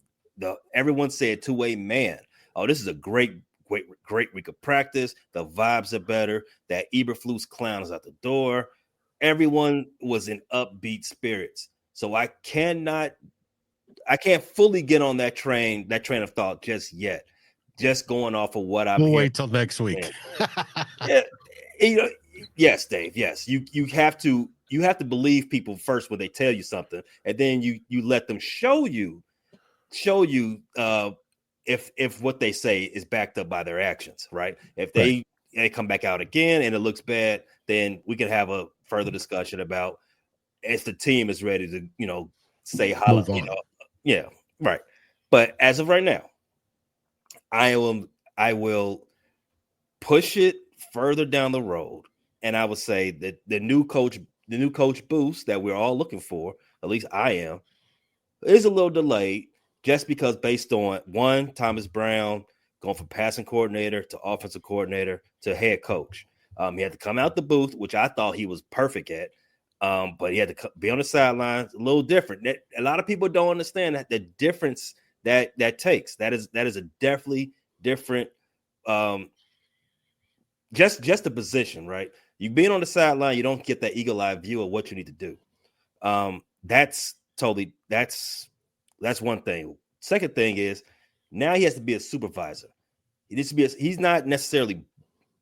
everyone said two-way man. Oh, this is a great week of practice. The vibes are better. That Eberflus clown is out the door. Everyone was in upbeat spirits. So I can't fully get on that train of thought just yet. Just going off of what I'm We'll wait till next week. Yes, Dave. Yes. You have to believe people first when they tell you something, and then you let them show you if what they say is backed up by their actions, right? If they come back out again and it looks bad, then we can have a further discussion about if the team is ready to, say holla, yeah, right. But as of right now, I will push it further down the road, and I would say that the new coach boost that we're all looking for, at least I am, is a little delayed. Just because based on one, Thomas Brown going from passing coordinator to offensive coordinator to head coach. He had to come out the booth, which I thought he was perfect at. But he had to be on the sidelines, a little different. A lot of people don't understand that the difference that takes. That is a definitely different. Just the position, right? You being on the sideline, you don't get that eagle-eye view of what you need to do. That's one thing. Second thing is now he has to be a supervisor. He needs to be.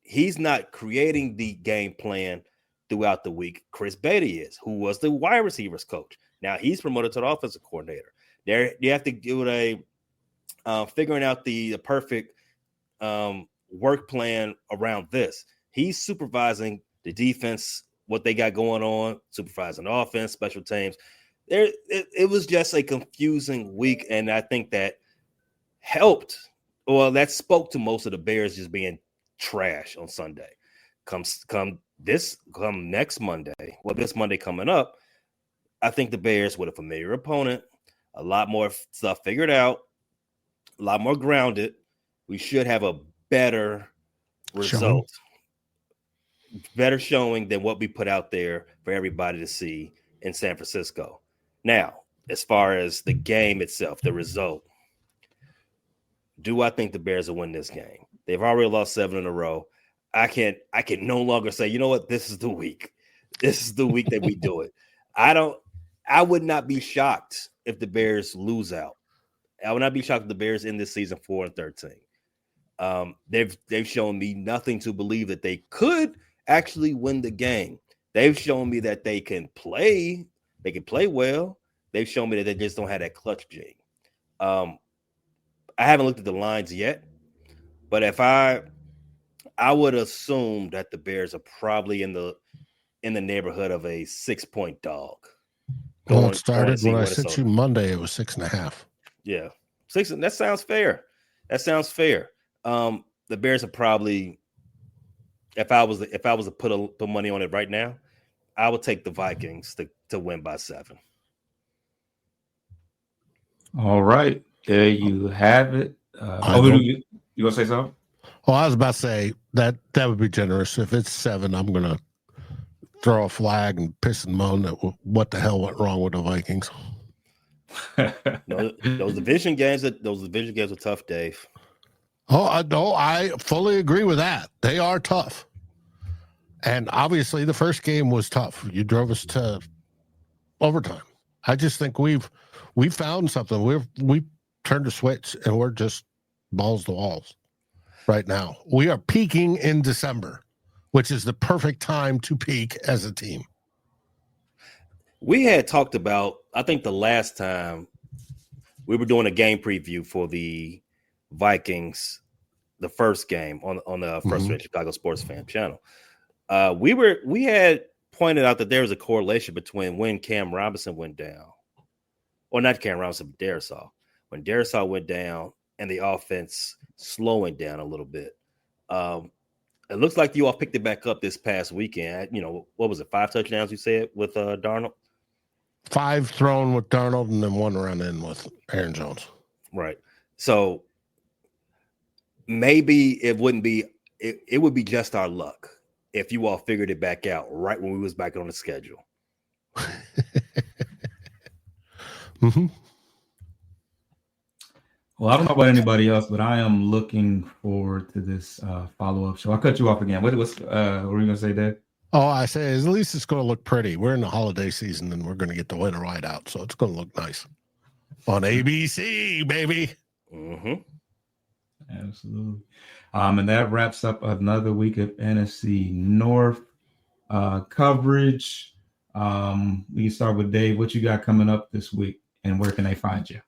He's not creating the game plan throughout the week. Chris Beatty is, who was the wide receivers coach. Now he's promoted to the offensive coordinator. There, you have to do figuring out the perfect work plan around this. He's supervising the defense, what they got going on, supervising the offense, special teams. It was just a confusing week, and I think that helped. Well, that spoke to most of the Bears just being trash on Sunday. Come next Monday. Well, this Monday coming up, I think the Bears with a familiar opponent, a lot more stuff figured out, a lot more grounded. We should have a better result, better showing than what we put out there for everybody to see in San Francisco. Now, as far as the game itself, the result, do I think the Bears will win this game? They've already lost 7 in a row. I can no longer say, you know what, this is the week. This is the week that we do it. I would not be shocked if the Bears lose out. I would not be shocked if the Bears end this season 4-13. They've shown me nothing to believe that they could actually win the game. They've shown me that they can play well. They've shown me that they just don't have that clutch gene. I haven't looked at the lines yet, but if I would assume that the Bears are probably in the neighborhood of a 6-point dog. Well, it started when I sent you Monday. It was 6.5. Yeah, 6. That sounds fair. The Bears are probably. If I was to put money on it right now, I would take the Vikings to win by 7. All right, there you have it. You gonna say something? Well, I was about to say that would be generous. If it's 7, I'm gonna throw a flag and piss and moan that what the hell went wrong with the Vikings. Those division games are tough, Dave. I fully agree with that. They are tough. And obviously the first game was tough. You drove us to overtime. I just think we found something. We turned a switch and we're just balls to walls right now. We are peaking in December, which is the perfect time to peak as a team. We had talked about, I think the last time we were doing a game preview for the Vikings, the first game on the First Rate Chicago Sports Fan channel. We had pointed out that there was a correlation between when Cam Robinson went down, or not Cam Robinson, but Darisaw. When Darisaw went down and the offense slowing down a little bit. It looks like you all picked it back up this past weekend. What was it? 5 touchdowns you said with Darnold? 5 thrown with Darnold and then 1 run in with Aaron Jones. Right. So maybe it would be just our luck if you all figured it back out right when we was back on the schedule. Mm-hmm. Well, I don't know about anybody else, but I am looking forward to this follow-up show. I'll cut you off again. What were you going to say, Dave? Oh, I say at least it's going to look pretty. We're in the holiday season and we're going to get the winter ride out, so it's going to look nice on ABC, baby. Mm-hmm. Absolutely. And that wraps up another week of NFC North coverage. We can start with Dave. What you got coming up this week, and where can they find you?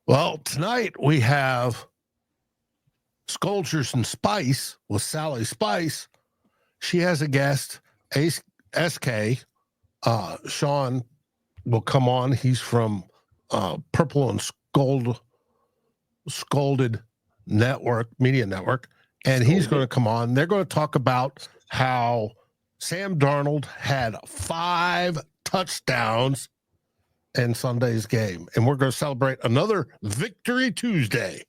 Well, tonight we have Sculptures and Spice with Sally Spice. She has a guest, SK. Sean will come on. He's from Purple and Scolded Media Network. And he's going to come on. They're going to talk about how Sam Darnold had 5 touchdowns in Sunday's game. And we're going to celebrate another Victory Tuesday.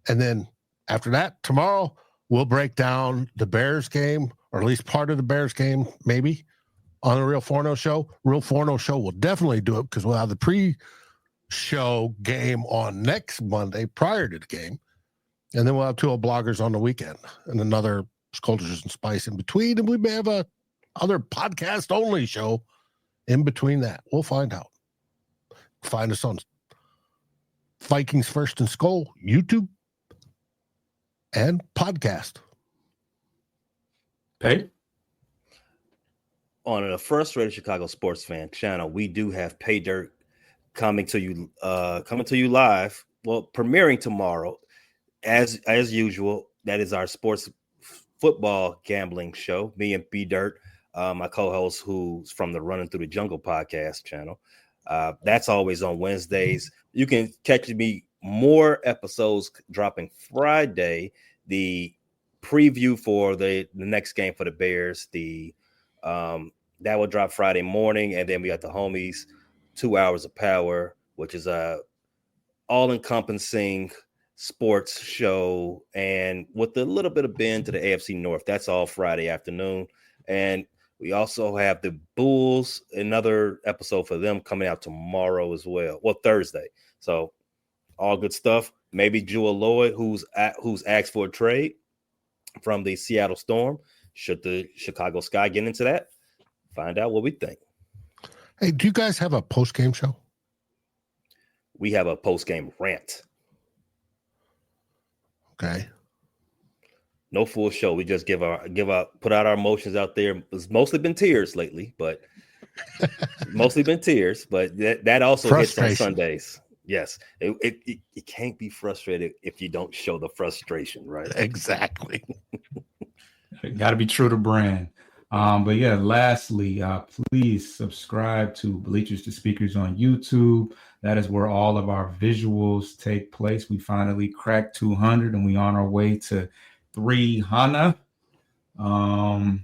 And then after that, tomorrow, we'll break down the Bears game, or at least part of the Bears game, maybe, on the Real Forno Show. Real Forno Show will definitely do it because we'll have the pre-show game on next Monday prior to the game. And then we'll have 2 bloggers on the weekend and another Sculptures and Spice in between. And we may have a other podcast-only show in between that. We'll find out. Find us on Vikings First and Skull, YouTube, and podcast. Pay? On the First Rate Chicago Sports Fan channel, we do have Pay Dirt coming to you live. Well, premiering tomorrow, as usual. That is our sports football gambling show. Me and P Dirt, my co-host, who's from the Running Through the Jungle podcast channel. That's always on Wednesdays. You can catch me more episodes dropping Friday. The preview for the next game for the Bears. That will drop Friday morning, and then we got the homies 2 hours of power, which is a all-encompassing sports show, and with a little bit of bend to the AFC North. That's all Friday afternoon, and we also have the Bulls, another episode for them coming out tomorrow as well. Well, Thursday. So all good stuff. Maybe Jewel Lloyd, who's asked for a trade from the Seattle Storm. Should the Chicago Sky get into that? Find out what we think. Hey, do you guys have a post-game show? We have a post-game rant. Okay. No full show. We just put out our emotions out there. It's mostly been tears lately, but that also hits on Sundays. Yes. It can't be frustrated if you don't show the frustration, right? Exactly. Got to be true to brand. But yeah, lastly, please subscribe to Bleachers to Speakers on YouTube. That is where all of our visuals take place. We finally cracked 200 and we on our way to 300. Shout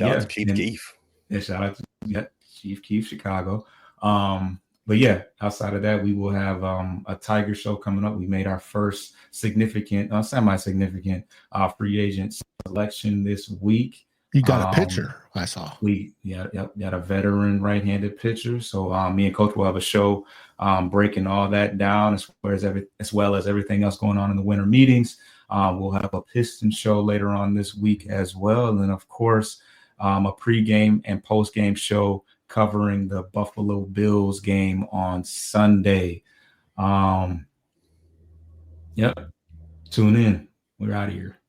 out to Chief Keef. Yeah, shout out to Chief Keef, Chicago. But yeah, outside of that, we will have a Tiger show coming up. We made our first significant, semi-significant free agent selection this week. You got a pitcher, I saw. We got a veteran right-handed pitcher. So me and Coach will have a show breaking all that down as well as everything else going on in the winter meetings. We'll have a Piston show later on this week as well. And then, of course, a pregame and postgame show covering the Buffalo Bills game on Sunday. Yep. Tune in. We're out of here.